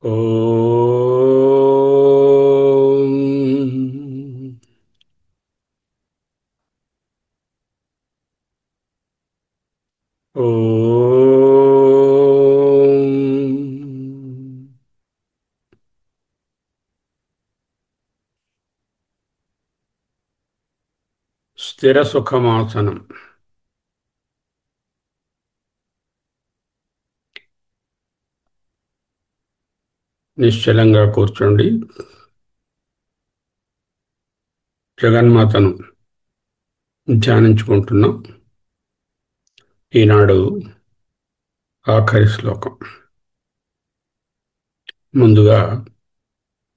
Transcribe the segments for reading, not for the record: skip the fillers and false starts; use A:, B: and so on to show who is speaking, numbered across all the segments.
A: ఓం ఓం స్థిర సుఖమాసనం. నిశ్చలంగా కూర్చోండి. జగన్మాతను ధ్యానించుకుంటున్నాం. ఈనాడు ఆఖరి శ్లోకం. ముందుగా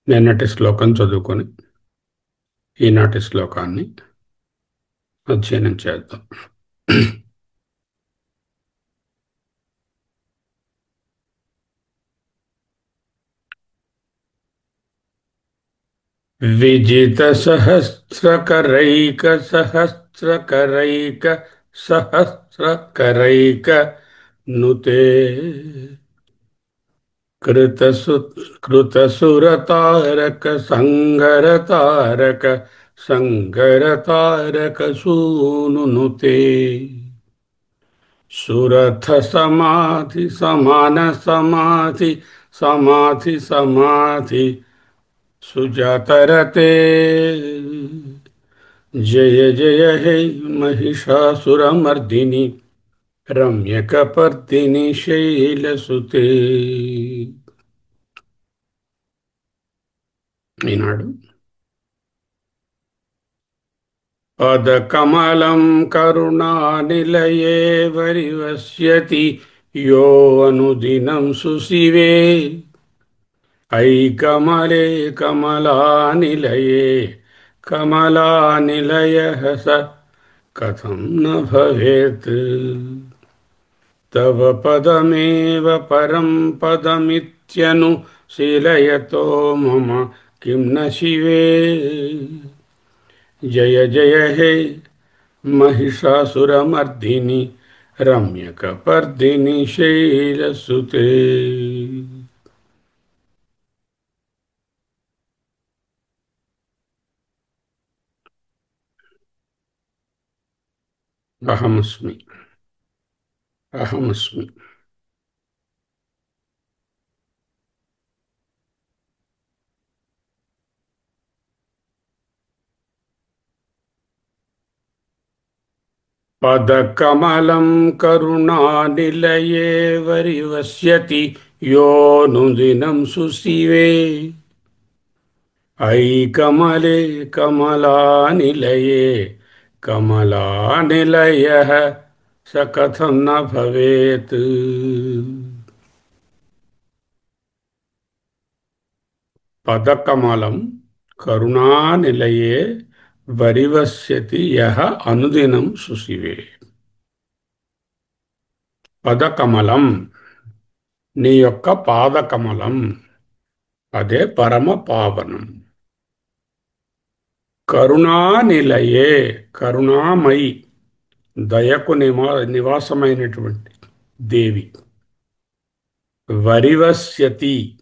A: నిన్నటి శ్లోకం చదువుకొని ఈనాటి శ్లోకాన్ని అధ్యయనం చేద్దాం. విజిత నుతే కృతసు కృతసురతారక సంగరతారక సూనునుతే సురథ సమాధి సమాన సమాధి సుజాతరతే. జయ జయ హే మహిషాసురమర్దిని రమ్యకపర్దిని శైలసుతే. ఈనాడు పదకమలం కరుణానిలయే వరివస్యతి యో అనుదినం సుశివే. ఐకమలే కమలానిలయే కమలానిలయః స కథం న భవేత్. తవ పదమేవ పరం పదమిత్యనుశీలయతో మమ కిం న శివే. జయ జయ హే महिषासुरमर्दिनि रम्यकपर्दिनि शैलसुते. अहमस्मि अहमस्मि. पदकमलं करुणानिलये वरिवस्यति योऽनुदिनं सुशिवे. ऐकमले कमलानिलये कमलानिलयः स कथं न भवेत्. పదకమలం కరుణానిలయే వరివస్యతి యః అనుదినం సుశివే. పదకమలం నీ యొక్క పాదకమలం, అదే పరమ పావనం. కరుణానిలయే కరుణామయి, దయకు నివాసమైనటువంటి దేవి. వరివస్యతి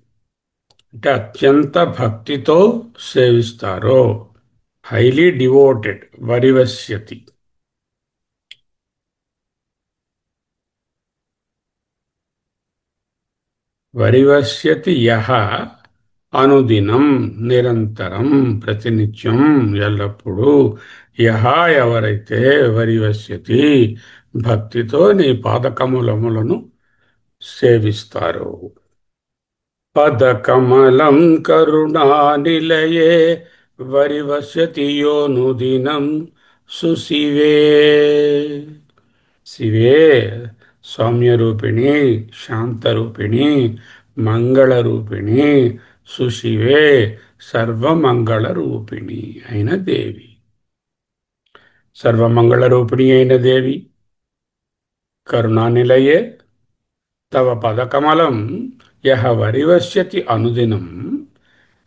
A: అంటే అత్యంత భక్తితో సేవిస్తారో, హైలీ డివోటెడ్. వరివస్యతి వరివస్యతి యః అనుదినం, నిరంతరం, ప్రతినిత్యం, ఎల్లప్పుడూ. యః ఎవరైతే వరివస్యతి భక్తితో నీ పాదకమలములను సేవిస్తారో. పదకమలం కరుణానిలయే వరివస్యతి యోనుదినం సుశివే. శివే సౌమ్యరూపిణి, శాంతరూపిణి, మంగళరూపిణి, సుశివే సర్వమంగళరూపిణి అయిన దేవి. సర్వమంగళరూపిణి అయిన దేవి, కరుణానిలయే తవ పదకమలం యః వరివస్యతి అనుదినం,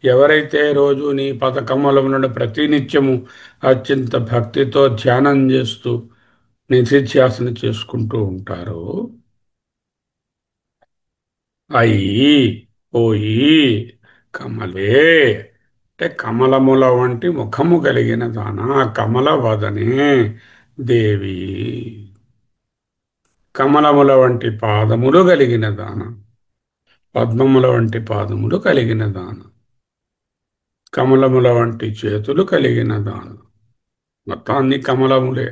A: ఎవరైతే రోజు నీ పదకమలములను ప్రతినిత్యము అత్యంత భక్తితో ధ్యానం చేస్తూ నిధిధ్యాసన చేసుకుంటూ ఉంటారో. అయి ఓయి కమలే అంటే కమలముల వంటి ముఖము కలిగిన దానా కమల వదనే దేవి కమలముల వంటి పాదములు కలిగిన దాన పద్మముల వంటి పాదములు కలిగిన దాన కమలముల వంటి చేతులు కలిగిన దాన మొత్తాన్ని కమలములే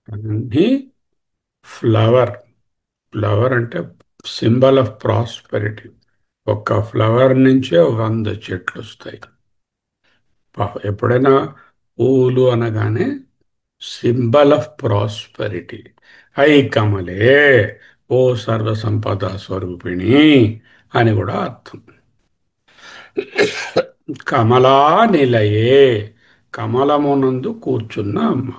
A: అన్ని ఫ్లవర్ ఫ్లవర్ అంటే సింబల్ ఆఫ్ ప్రాస్పెరిటీ ఒక్క ఫ్లవర్ నుంచే 100 చెట్లు వస్తాయి ఎప్పుడైనా పూలు అనగానే సింబల్ ఆఫ్ ప్రాస్పెరిటీ ఐ కమలే ఓ సర్వసంపద స్వరూపిణి అని కూడా అర్థం కమలా నిలయే కమలమునందు కూర్చున్న అమ్మ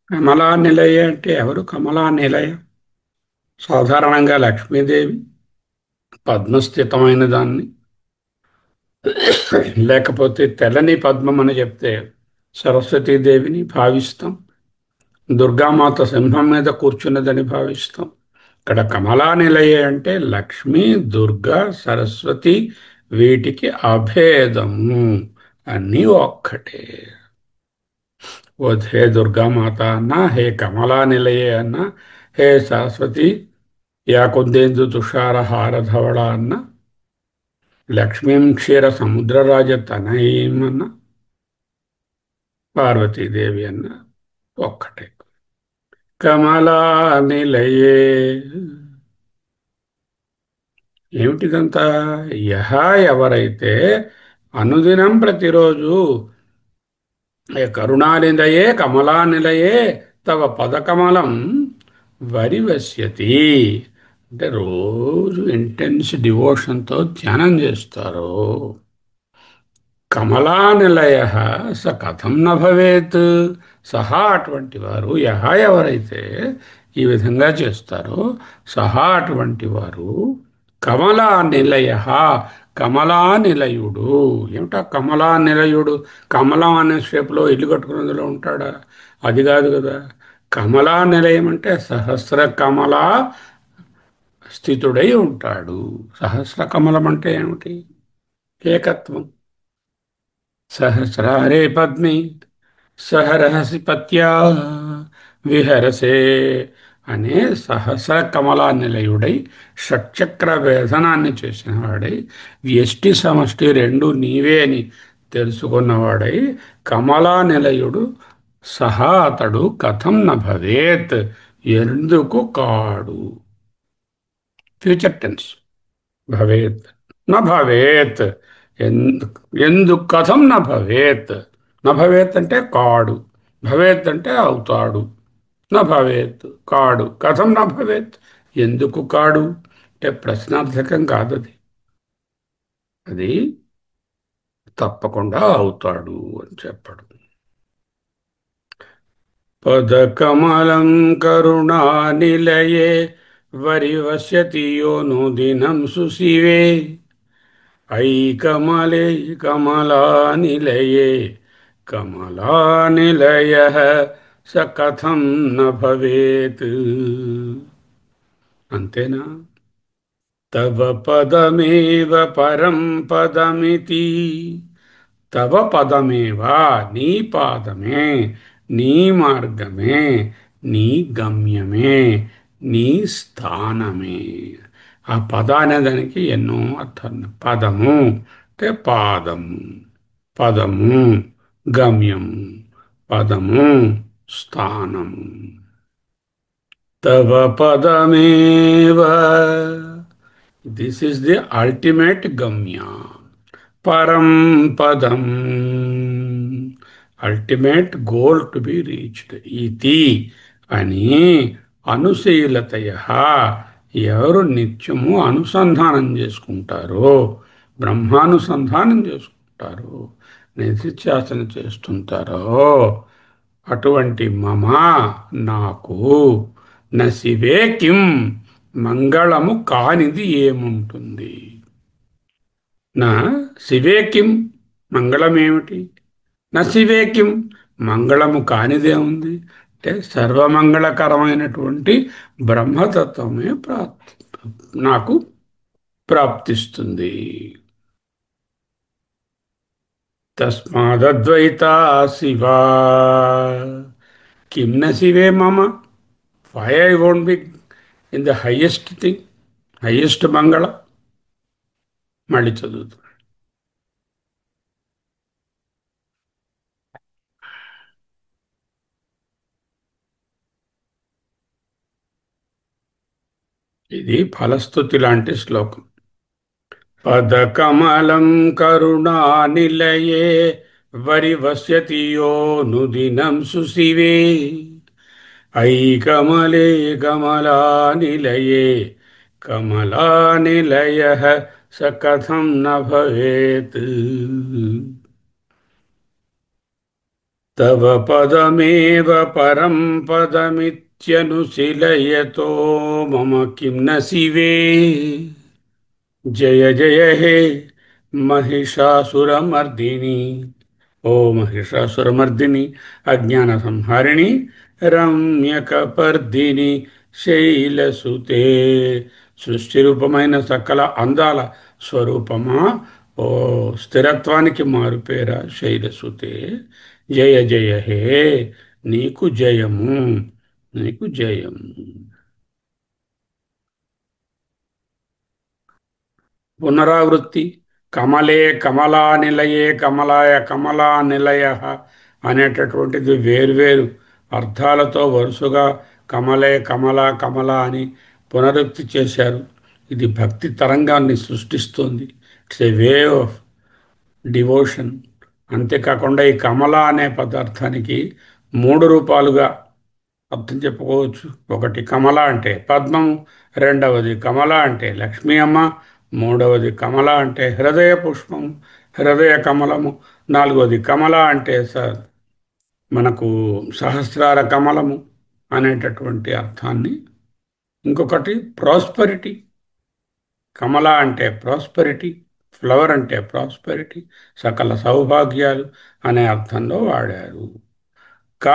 A: కమలా నిలయ అంటే ఎవరు కమలా నిలయ సాధారణంగా లక్ష్మీదేవి పద్మస్థితమైన దాన్ని లేకపోతే తెల్లని పద్మం అని చెప్తే సరస్వతీదేవిని భావిస్తాం దుర్గామాత సింహం మీద కూర్చున్నదని భావిస్తాం ఇక్కడ కమలా నిలయ అంటే లక్ష్మి దుర్గా సరస్వతి వీటికి అభేదము అన్నీ ఒక్కటే ఓ హే దుర్గామాత అన్నా హే కమలా నిలయే అన్నా హే సరస్వతి యా కుందేందు తుషార హారధవళ అన్న లక్ష్మీం క్షీర సముద్రరాజ తనయీం అన్న పార్వతీదేవి అన్న ఒక్కటే కమలా నిలయే ఏమిటిదంతా యహ ఎవరైతే అనుదినం ప్రతిరోజు ఏ కరుణానిలయే కమలానిలయే తవ పదకమలం వరివస్యతి అంటే రోజు ఇంటెన్స్ డివోషన్తో ధ్యానం చేస్తారు కమలానిలయ స కథం న భవేత్ సహా అటువంటి వారు యహ ఎవరైతే ఈ విధంగా చేస్తారో సహా అటువంటి వారు కమలా నిలయ కమలా నిలయుడు ఏమిటా కమలా నిలయుడు కమలం అనే షేపులో ఇల్లు కట్టుకున్నదిలో ఉంటాడా అది కాదు కదా కమలా నిలయం అంటే సహస్ర కమల స్థితుడై ఉంటాడు సహస్ర కమలం అంటే ఏమిటి ఏకత్వం సహస్రారే పద్మి సహరహసి పత్యా విహరసే అనే సహస్ర కమలా నిలయుడై షట్చక్ర వేధనాన్ని చేసిన వాడై వ్యష్టి సమష్టి రెండు నీవే అని తెలుసుకున్నవాడై కమలా నిలయుడు సహా అతడు కథం న భవేత్ ఎందుకు కాడు ఫ్యూచర్ టెన్స్ భవేత్ న భవేత్ ఎందుకు కథం న భవేత్ న భవేత్ అంటే కాడు భవేత్ అంటే అవుతాడు న భవేత్ కాడు కథం న భవేత్ ఎందుకు కాడు అంటే ప్రశ్నార్థకం కాదు అది అది తప్పకుండా అవుతాడు అని చెప్పడం పదకమలం కరుణానిలయే వరివస్యతి యోను దినం సుశివే ఐకమలే కమలానిలయే కమలానిలయ స కథం న భవేత్ అంతేనా తవ పదమేవ పరం పదమితి తవ పదమేవా నీ పాదమే నీ మార్గమే నీ గమ్యమే నీ స్థానమే ఆ పద అనే దానికి ఎన్నో అర్థాలు పదము అంటే పాదము పదము గమ్యము పదము స్థానము తవ పదమేవ దిస్ ఇస్ ది అల్టిమేట్ గమ్య పరం పదం ultimate goal to be reached ఇది అని అనుశీలతయ ఎవరు నిత్యము అనుసంధానం చేసుకుంటారో బ్రహ్మానుసంధానం చేసుకుంటారో నిధిధ్యాసన చేస్తుంటారో అటువంటి మమా నాకు నశివే కిం మంగళము కానిది ఏముంటుంది నా శివే కిం మంగళమేమిటి నా శివే కిం మంగళము కానిదే ఉంది అంటే సర్వమంగళకరమైనటువంటి బ్రహ్మతత్వమే నాకు ప్రాప్తిస్తుంది. తస్మాదద్వైతా శివా కిం న శివే మమ, why I won't be in the highest thing, highest మంగళ. మళ్ళీ చదువుతాం. ఇది ఫలస్తుతి లాంటి శ్లోకం. పదకమలం కరుణానిలయే వరివస్యతి యోనుదినం సుశివే ఐకమలే కమలానిలయే కమలానిలయః స కథం న భవేత్. తవ పదమేవ పరం పదమిత్యనుశీలయతో మమ కిం న శివే. జయ జయ హే महिषासुरमर्दिनी, ఓ మహిషాసురమర్దిని, అజ్ఞాన సంహారిణి, రమ్యకపర్దిని, శైలసుతే, సృష్టి రూపమైన సకల అందాల స్వరూపమా, ఓ స్థిరత్వానికి మారుపేరా శైలసుతే. జయ జయ హే, నీకు జయము, నీకు జయము. పునరావృత్తి. కమలే కమలా నిలయే కమలాయ కమలా నిలయ అనేటటువంటిది వేర్వేరు అర్థాలతో వరుసగా కమలే కమల కమల అని పునరుక్తి చేశారు. ఇది భక్తి తరంగాన్ని సృష్టిస్తుంది. It's a wave of devotion. అంతేకాకుండా ఈ కమల అనే పదార్థానికి మూడు రూపాలుగా అర్థం చెప్పుకోవచ్చు. ఒకటి కమల అంటే పద్మము, రెండవది కమల అంటే లక్ష్మీ అమ్మ, మూడవది కమల అంటే హృదయ పుష్పము, హృదయ కమలము, నాలుగవది కమల అంటే మనకు సహస్రార కమలము అనేటటువంటి అర్థాన్ని. ఇంకొకటి ప్రాస్పరిటీ. కమల అంటే ప్రాస్పరిటీ, ఫ్లవర్ అంటే ప్రాస్పరిటీ, సకల సౌభాగ్యాలు అనే అర్థంలో వాడారు. క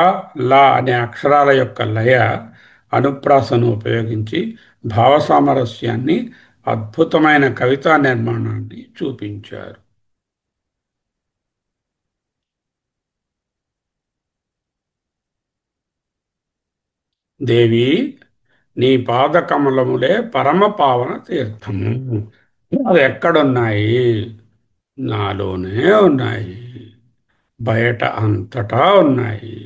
A: లా అనే అక్షరాల యొక్క లయ అనుప్రాసను ఉపయోగించి భావ సామరస్యాన్ని, అద్భుతమైన కవితా నిర్మాణాన్ని చూపించారు. దేవి, నీ పాదకమలములే పరమ పావన తీర్థము. అవి ఎక్కడున్నాయి? నాలోనే ఉన్నాయి, బయట అంతటా ఉన్నాయి.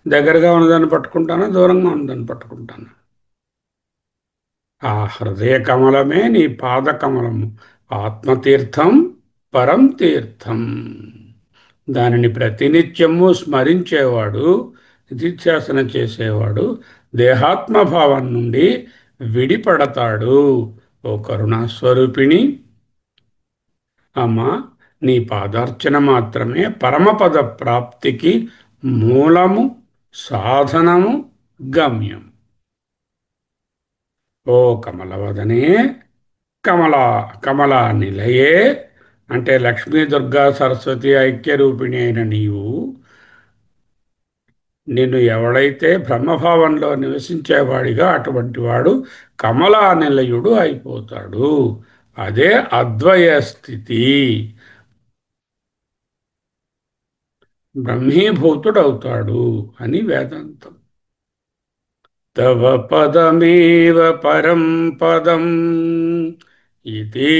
A: దగ్గరగా ఉన్నదాన్ని పట్టుకుంటాను, దూరంగా ఉన్నదాన్ని పట్టుకుంటాను. ఆ హృదయ కమలమే నీ పాద కమలము. ఆత్మతీర్థం, పరం తీర్థం. దానిని ప్రతినిత్యము స్మరించేవాడు, నిధిధ్యాసన చేసేవాడు దేహాత్మభావం నుండి విడిపడతాడు. ఓ కరుణాస్వరూపిణి, అమ్మా, నీ పాదార్చన మాత్రమే పరమపద ప్రాప్తికి మూలము, సాధనము, గమ్యం. ఓ కమలవదనే, కమలా కమలా నిలయే అంటే లక్ష్మీ దుర్గా సరస్వతి ఐక్యరూపిణి అయిన నీవు, నిన్ను ఎవడైతే బ్రహ్మభావంలో నివసించేవాడిగా అటువంటి వాడు కమలా నిలయుడు అయిపోతాడు. అదే అద్వయ స్థితి. బ్రహ్మీభూతుడవుతాడు అని వేదాంతం. తవ పదమేవ పరం పదం. ఇది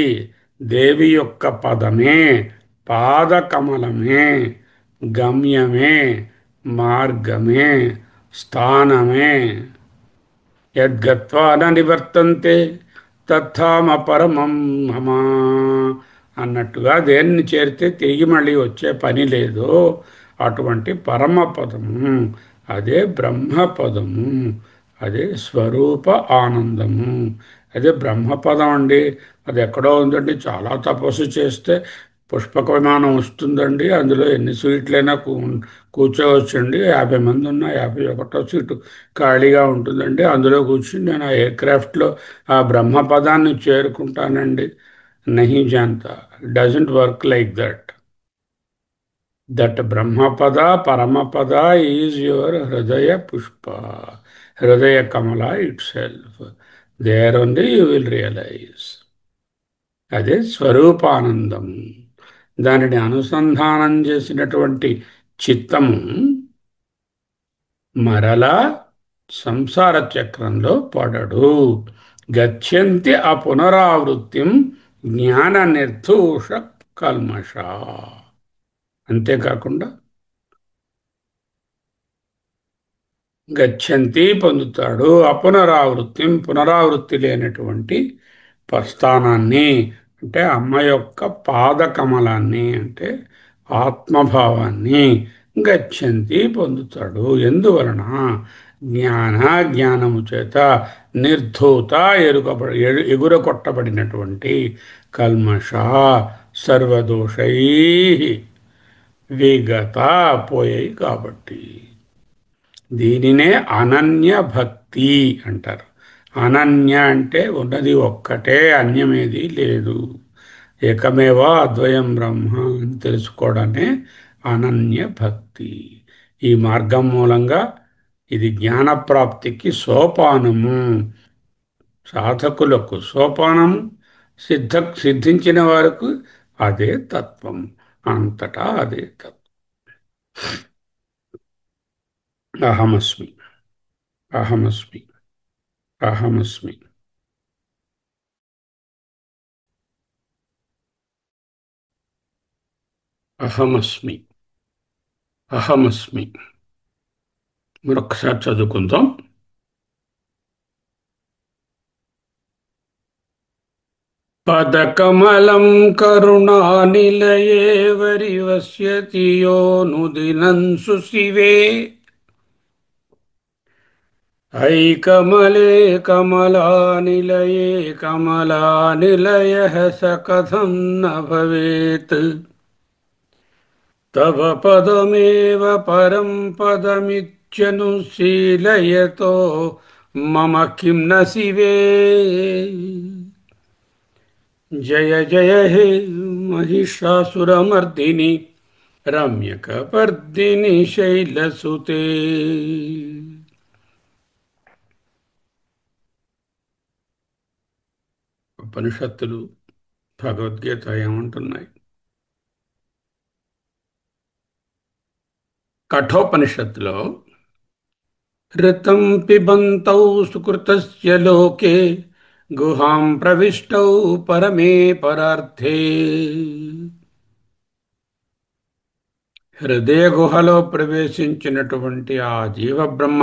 A: దేవి యొక్క పదమే, పాదకమలమే, గమ్యమే, మార్గమే, స్థానమే. యద్గత్వా న నివర్తంతే తత్థామ పరమం మమ అన్నట్టుగా దేన్ని చేరితే తిరిగి మళ్ళీ వచ్చే పని లేదో అటువంటి పరమపదము, అదే బ్రహ్మపదము, అదే స్వరూప ఆనందము, అదే బ్రహ్మపదం అండి. అది ఎక్కడో ఉందండి, చాలా తపస్సు చేస్తే పుష్పక విమానం వస్తుందండి, అందులో ఎన్ని సీట్లైనా కూర్చోవచ్చండి, 50 మంది ఉన్న 51వ సీటు ఖాళీగా ఉంటుందండి, అందులో కూర్చుని నేను ఆ ఎయిర్క్రాఫ్ట్లో ఆ బ్రహ్మపదాన్ని చేరుకుంటానండి. నహి జాంతా, doesn't work like that. That బ్రహ్మపద పరమపద ఈజ్ యువర్ హృదయ పుష్ప, హృదయ కమల itself. There only you will realise. అదే స్వరూపానందము. దానిని అనుసంధానం చేసినటువంటి చిత్తము మరలా సంసార చక్రంలో పడడు. గచ్చంతి ఆ పునరావృత్తిం జ్ఞాన నిర్దోష కల్మష. అంతేకాకుండా గచ్చంతి పొందుతాడు అపునరావృత్తి, పునరావృత్తి లేనటువంటి స్థానాన్ని, అంటే అమ్మ యొక్క పాదకమలాన్ని, అంటే ఆత్మభావాన్ని గచ్చంతి పొందుతాడు. ఎందువలన? జ్ఞానము చేత నిర్ధూత, ఎగురకొట్టబడినటువంటి కల్మష సర్వదోషై విగత పోయాయి కాబట్టి. దీనినే అనన్య భక్తి అంటారు. అనన్య అంటే ఉన్నది ఒక్కటే, అన్యమేది లేదు, ఏకమేవా అద్వయం బ్రహ్మ అని తెలుసుకోవడాన్ని అనన్య భక్తి. ఈ మార్గం మూలంగా ఇది జ్ఞానప్రాప్తికి సోపానము, సాధకులకు సోపానము, సిద్ధించిన వారికి అదే తత్వం, అంతటా అదే తత్వం. అహమస్మి, అహమస్మి, అహమస్మి. అహమస్మి, అహమస్మి. మరొకసారి చదువుకుందాం. పదకమలం కరుణానిలయే వరివస్యతి యోనుదినం సుశివే ఐకమలే కమలానిలయే కమలానిలయః స కథం న భవేత్. తవ పదమేవ పరం పదమిత్యనుశీలయతో మమ కిం న శివే. జయ జయ హే महिषासुरमर्दिनि रम्यकपर्दिनि शैलसुते. ఉపనిషత్తులు భగవద్గీత ఏమంటున్నాయి? కఠోపనిషత్తులో ఋతం పిబంతౌ సుకృతస్య లోకే గుహాం ప్రవిష్టౌ పరమే పరార్థే. హృదయ గుహలో ప్రవేశించినటువంటి ఆ జీవబ్రహ్మ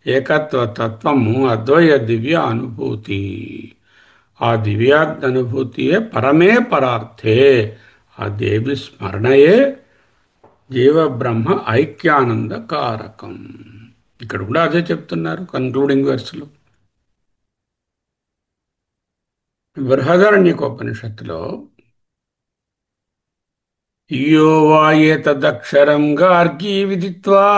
A: ఏకత్వ తత్వము అద్వయ దివ్య అనుభూతి. ఆ దివ్యానుభూతియే పరమే పరార్థే. ఆ దేవి స్మరణయే జీవబ్రహ్మ ఐక్యానంద కారకం. ఇక్కడ కూడా అదే చెప్తున్నారు కన్క్లూడింగ్ వెర్స్లో. బృహదారణ్యకోపనిషత్తులో యో వా ఏతదక్షరం గార్గీ విదిత్వా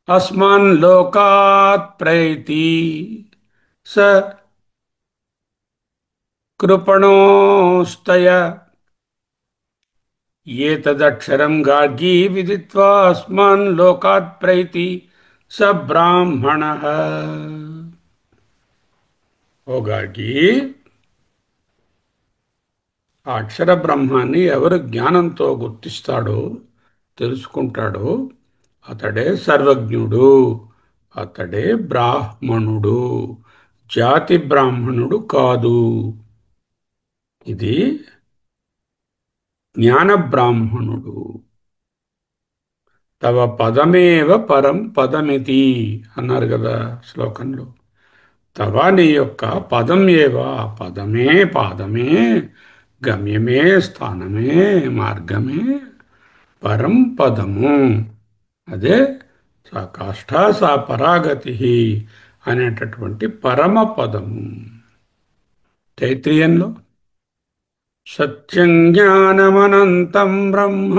A: అస్మాన్ లోకాత్ ప్రైతి స కృపణోస్తయ. ఏతదక్షరం గార్గీ విదిత్వా అస్మాన్ లోకాత్ ప్రైతి స బ్రాహ్మణః. ఓ గార్గీ, ఆ అక్షర బ్రహ్మాన్ని ఎవరు జ్ఞానంతో గుర్తిస్తాడో, తెలుసుకుంటాడో, అతడే సర్వజ్ఞుడు, అతడే బ్రాహ్మణుడు, జాతి బ్రాహ్మణుడు కాదు. ఇది జ్ఞాన బ్రాహ్మణుడు. తవ పదమేవ పరం పదమితి అన్నారు కదా శ్లోకంలో. తవ నీ యొక్క పదం ఏవా, పదమే, పాదమే, గమ్యమే, స్థానమే, మార్గమే, పరం పదము, అదే సా కాష్ఠ సా పరాగతి అనేటటువంటి పరమ పదము. తైత్రీయంలో సత్యం జ్ఞానమనంతం బ్రహ్మ.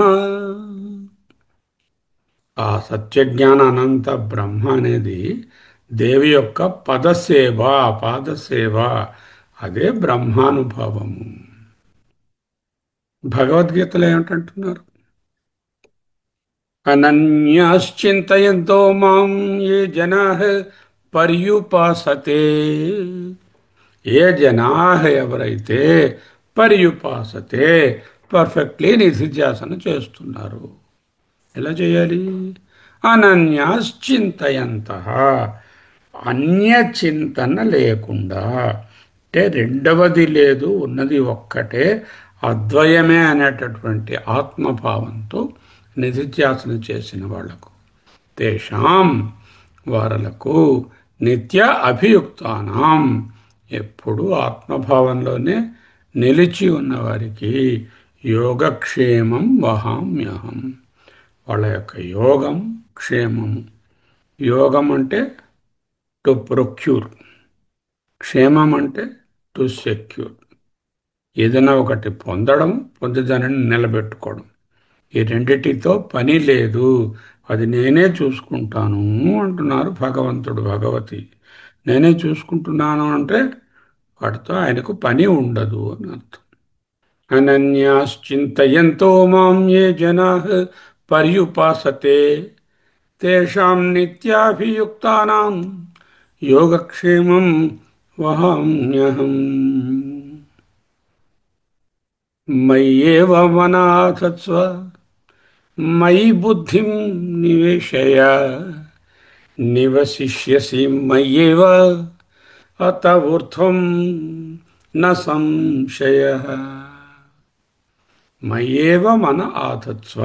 A: ఆ సత్యజ్ఞాన అనంత బ్రహ్మ అనేది దేవి యొక్క పదసేవ, పాదసేవ, అదే బ్రహ్మానుభవము. భగవద్గీతలో ఏమిటంటున్నారు? అనన్యాశ్చింతయంతో మాం ఏ జనాః పర్యుపాసతే. ఏ జనాః ఎవరైతే పర్యుపాసతే పర్ఫెక్ట్లీ నిధిధ్యాసన చేస్తున్నారు. ఎలా చేయాలి? అనన్యాశ్చింతయంత, అన్య చింతన లేకుండా, అంటే రెండవది లేదు, ఉన్నది ఒక్కటే అద్వయమే అనేటటువంటి ఆత్మభావంతో నిధిధ్యాసన చేసిన వాళ్లకు, తేషాం వారలకు, నిత్య అభియుక్తానాం ఎప్పుడు ఆత్మభావంలోనే నిలిచి ఉన్నవారికి, యోగక్షేమం వహామ్యహం, వాళ్ళ యొక్క యోగం క్షేమము. యోగం అంటే టు ప్రొక్యూర్, క్షేమం అంటే టు సెక్యూర్. ఏదైనా ఒకటి పొందడం, పొంది దానిని నిలబెట్టుకోవడం, ఈ రెండిటితో పని లేదు, అది నేనే చూసుకుంటాను అంటున్నారు భగవంతుడు. భగవతి నేనే చూసుకుంటున్నాను అంటే వాటితో ఆయనకు పని ఉండదు అని అర్థం. అనన్యాశ్చింతయంతో మాం ఏ జనాః పర్యుపాసతే తేషాం నిత్యాభియుక్తానాం యోగక్షేమం వహామ్యహం. మయ్యేవ మనాధత్స్వ మయి బుద్ధిం నివేశయ నివసిష్యసి మయ్యేవ అత ఊర్ధ్వం న సంశయః. మయ్యేవ మన ఆధత్స్వ,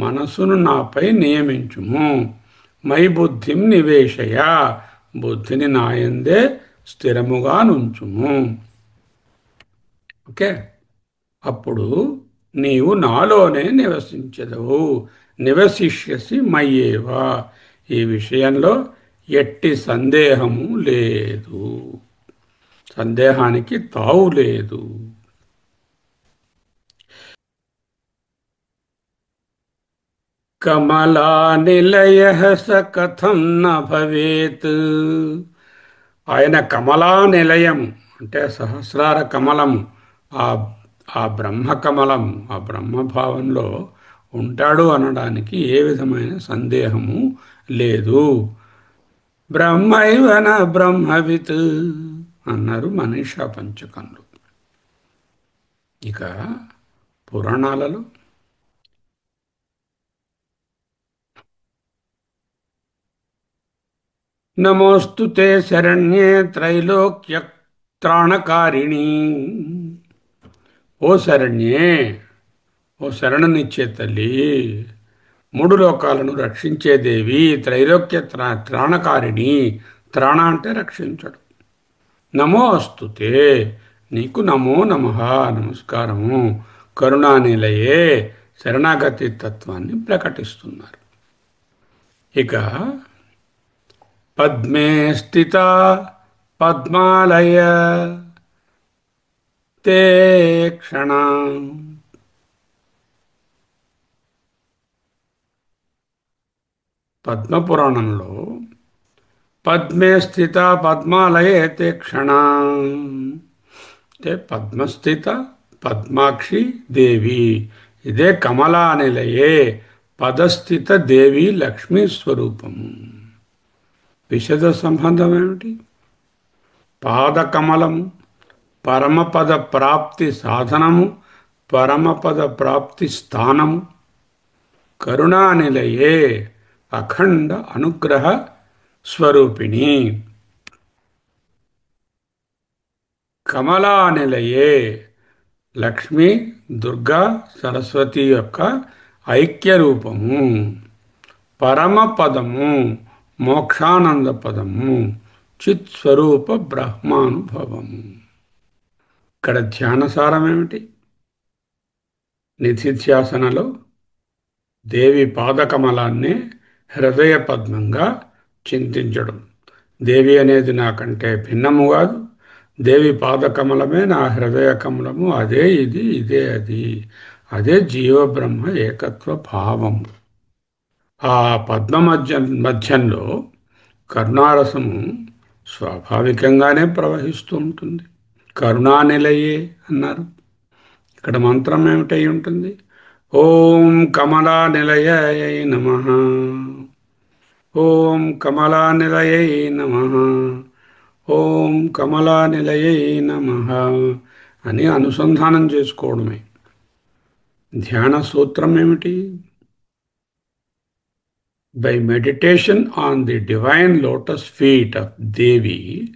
A: మనసును నాపై నియమించుము. మై బుద్ధిం నివేశయ, బుద్ధిని నాయందే స్థిరముగా నుంచుము. ఓకే, అప్పుడు నీవు నాలోనే నివసించదవు. నివసిష్యసి మయ్యేవా, ఈ విషయంలో ఎట్టి సందేహము లేదు, సందేహానికి తావు లేదు. కమలా నిలయ స కథం న భవేత్, ఆయన కమలా నిలయము అంటే సహస్రార కమలము, ఆ ఆ బ్రహ్మకమలము, ఆ బ్రహ్మభావంలో ఉంటాడు అనడానికి ఏ విధమైన సందేహము లేదు. బ్రహ్మైవన బ్రహ్మవిత్ అన్నారు మనీషా పంచకంలో. ఇక పురాణాలలో నమోస్తు తే శరణ్యే త్రైలోక్య త్రాణకారిణి, ఓ శరణ్యే, ఓ శరణనిచ్చే తల్లి, మూడు లోకాలను రక్షించే దేవి, త్రైలోక్య త్రాణకారిణి, త్రాణ అంటే రక్షించడం. నమో అస్తుతే, నీకు నమో నమః, నమస్కారము. కరుణానిలయే, శరణాగతి తత్వాన్ని ప్రకటిస్తున్నారు. ఇక పద్మే స్థిత పద్మాలయ తే క్షణ, పద్మపురాణంలో పద్మే స్థిత పద్మాలయే తే క్షణ అంటే పద్మస్థిత పద్మాక్షి దేవి, ఇదే కమలా నిలయే పదస్థిత దేవి లక్ష్మీ స్వరూపము. విశద సంబంధం ఏమిటి? పాదకమలము పరమపద ప్రాప్తి సాధనము, పరమపద ప్రాప్తి స్థానము. కరుణానిలయే అఖండ అనుగ్రహ స్వరూపిణి. కమలానిలయే లక్ష్మి దుర్గా సరస్వతి యొక్క ఐక్య రూపము. పరమపదము మోక్షానంద పదము, చిత్ స్వరూప బ్రహ్మానుభవము. ఇక్కడ ధ్యానసారం ఏమిటి? నిధిధ్యాసనలో దేవి పాదకమలాన్ని హృదయ పద్మంగా చింతించడం. దేవి అనేది నాకంటే భిన్నము కాదు, దేవి పాదకమలమే నా హృదయ కమలము, అదే ఇది, ఇదే అది, అదే జీవబ్రహ్మ ఏకత్వ భావము. ఆ పద్మ మధ్యంలో కరుణారసము స్వాభావికంగానే ప్రవహిస్తూ ఉంటుంది. కరుణానిలయే అన్నారు. ఇక్కడ మంత్రం ఏమిటై ఉంటుంది? ఓం కమలా నిలయై నమః, ఓం కమలా నిలయై నమః, ఓం కమలా నిలయై నమః అని అనుసంధానం చేసుకోవడమే. ధ్యాన సూత్రం ఏమిటి? By meditation on the divine lotus feet of Devi,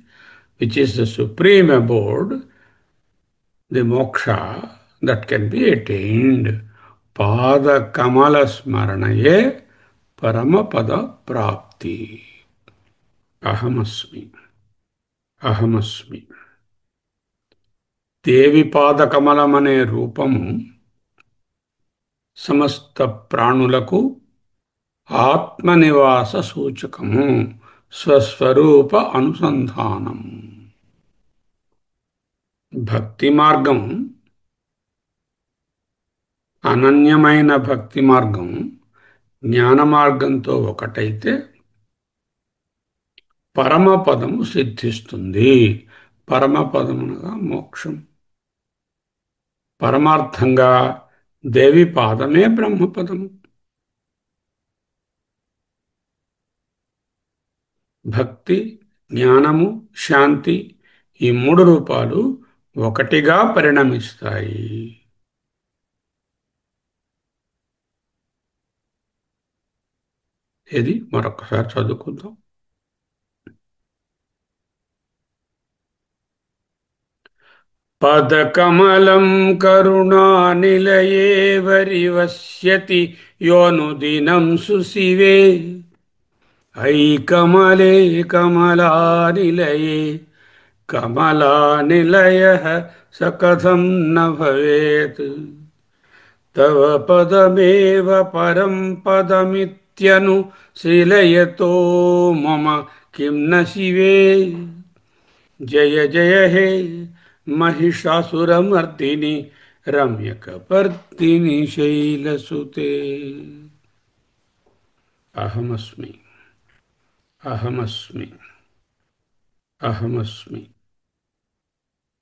A: which is the supreme abode, the moksha that can be attained. Pada Kamala Smaranaye Paramapada Prapti. Ahamasmi. Ahamasmi. దేవి పాదకమలమనే రూపము సమస్త ప్రాణులకు ఆత్మనివాస సూచకము, స్వస్వరూప అనుసంధానం. భక్తి మార్గం, అనన్యమైన భక్తి మార్గం జ్ఞాన మార్గంతో ఒకటైతే పరమపదము సిద్ధిస్తుంది. పరమపదమునగా మోక్షం. పరమార్థంగా దేవి పాదమే బ్రహ్మపదము. భక్తి, జ్ఞానము, శాంతి ఈ మూడు రూపాలు ఒకటిగా పరిణమిస్తాయి. ఇది మరొకసారి చదువుకుందాం. పదకమలం కరుణానిలయే వరివస్యతి యోనుదినం సుశివే ఐకమలే కమలానిలయే కమలానిలయః స కథం న భవేత్. తవ పదమేవ పరం పదమిత్యనుశీలయతో మమ కిం న శివే. జయ జయ హే महिषासुरमर्दिनि रम्यकपर्दिनि शैलसुते. अहमस्मि, अहमस्मि, अहमस्मि,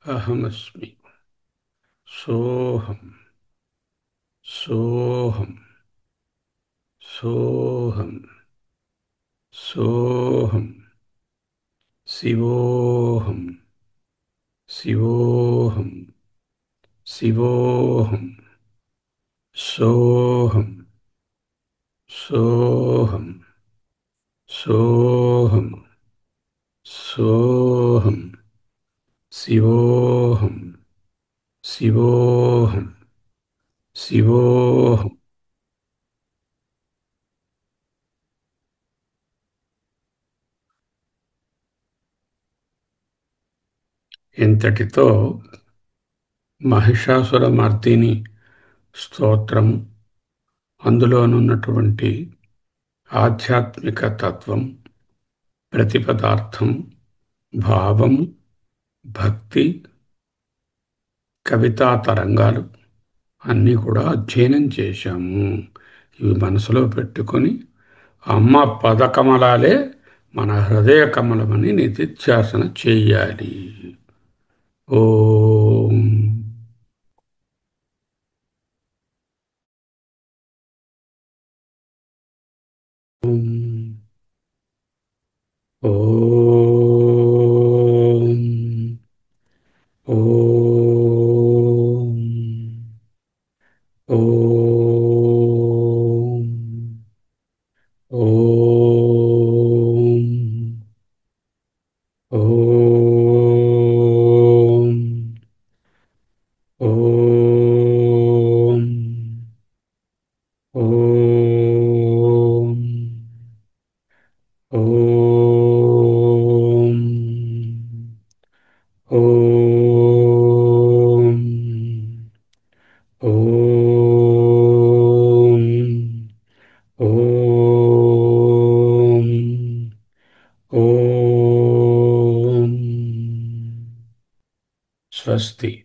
A: अहमस्मि. सोऽहम्, सोऽहम्, सोऽहम्, सोऽहम्. शिवोऽहम्, शिवोऽहम्, शिवोऽहम्. सोऽहम्, सोऽहम्, सोऽहम्, सोऽहम्. शिवोऽहम्, शिवोऽहम्, शिवोऽहम्. ఇంతటితో మహిషాసురమర్దిని స్తోత్రము, అందులోనున్నటువంటి ఆధ్యాత్మిక తత్వం, ప్రతిపదార్థం, భావము, భక్తి, కవితా తరంగాలు అన్నీ కూడా అధ్యయనం చేశాము. ఇవి మనసులో పెట్టుకొని అమ్మ పదకమలాలే మన హృదయ కమలమని నిధిధ్యాసన చెయ్యాలి. ఓం ఓం ఓం ఓం ఓం ఓం ఓం ఓం ఓం ఓం ఓం ఓం ఓం. స్వస్తి.